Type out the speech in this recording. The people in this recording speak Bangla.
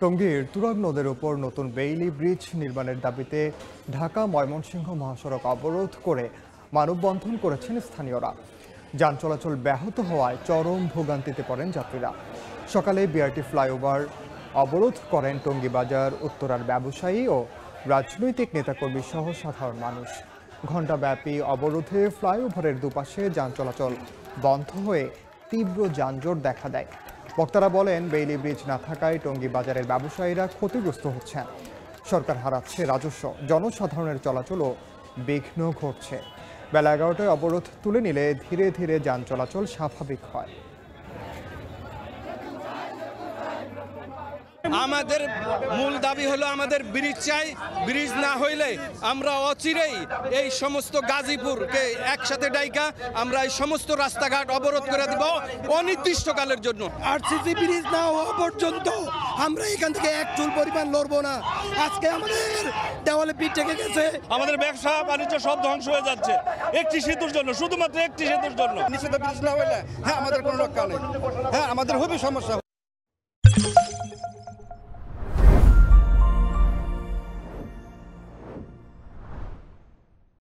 টঙ্গীর তুরাগ নদের উপর নতুন বেইলি ব্রিজ নির্মাণের দাবিতে ঢাকা ময়মনসিংহ মহাসড়ক অবরোধ করে মানববন্ধন করেছেন স্থানীয়রা। যান চলাচল ব্যাহত হওয়ায় চরম ভোগান্তিতে পড়েন যাত্রীরা। সকালে বিআরটি ফ্লাইওভার অবরোধ করেন টঙ্গী বাজার উত্তরার ব্যবসায়ী ও রাজনৈতিক নেতাকর্মী সহ সাধারণ মানুষ। ঘণ্টাব্যাপী অবরোধে ফ্লাইওভারের দুপাশে যান চলাচল বন্ধ হয়ে তীব্র যানজট দেখা দেয়। বক্তারা বলেন, বেইলি ব্রিজ না থাকায় টঙ্গী বাজারের ব্যবসায়ীরা ক্ষতিগ্রস্ত হচ্ছেন। সরকার হারাচ্ছে রাজস্ব, জনসাধারণের চলাচলও বিঘ্ন ঘটছে। বেলা 11টায় অবরোধ তুলে নিলে ধীরে ধীরে যান চলাচল স্বাভাবিক হয়। আমাদের মূল দাবি হলো আমাদের ব্রিজ চাই। ব্রিজ না হইলে আমরা অচিরেই এই সমস্ত গাজীপুরকে একসাথে ডাইকা আমরা এই সমস্ত রাস্তাঘাট অবরোধ করে দেব অনির্দিষ্টকালের জন্য। আরসিসি ব্রিজ না হওয়া পর্যন্ত আমরা এখান থেকে এক চুল পরিমাণ লড়বো না। আজকে আমাদের দেওয়ালে পিঠ থেকে গেছে, আমাদের ব্যবসা বাণিজ্য সব ধ্বংস হয়ে যাচ্ছে একটি সেতুর জন্য, শুধুমাত্র একটি সেতুর জন্য। নিশ্চিত ব্রিজ না হইলে আমাদের কোনো রক্ষা নেই, আমাদের খুবই সমস্যা।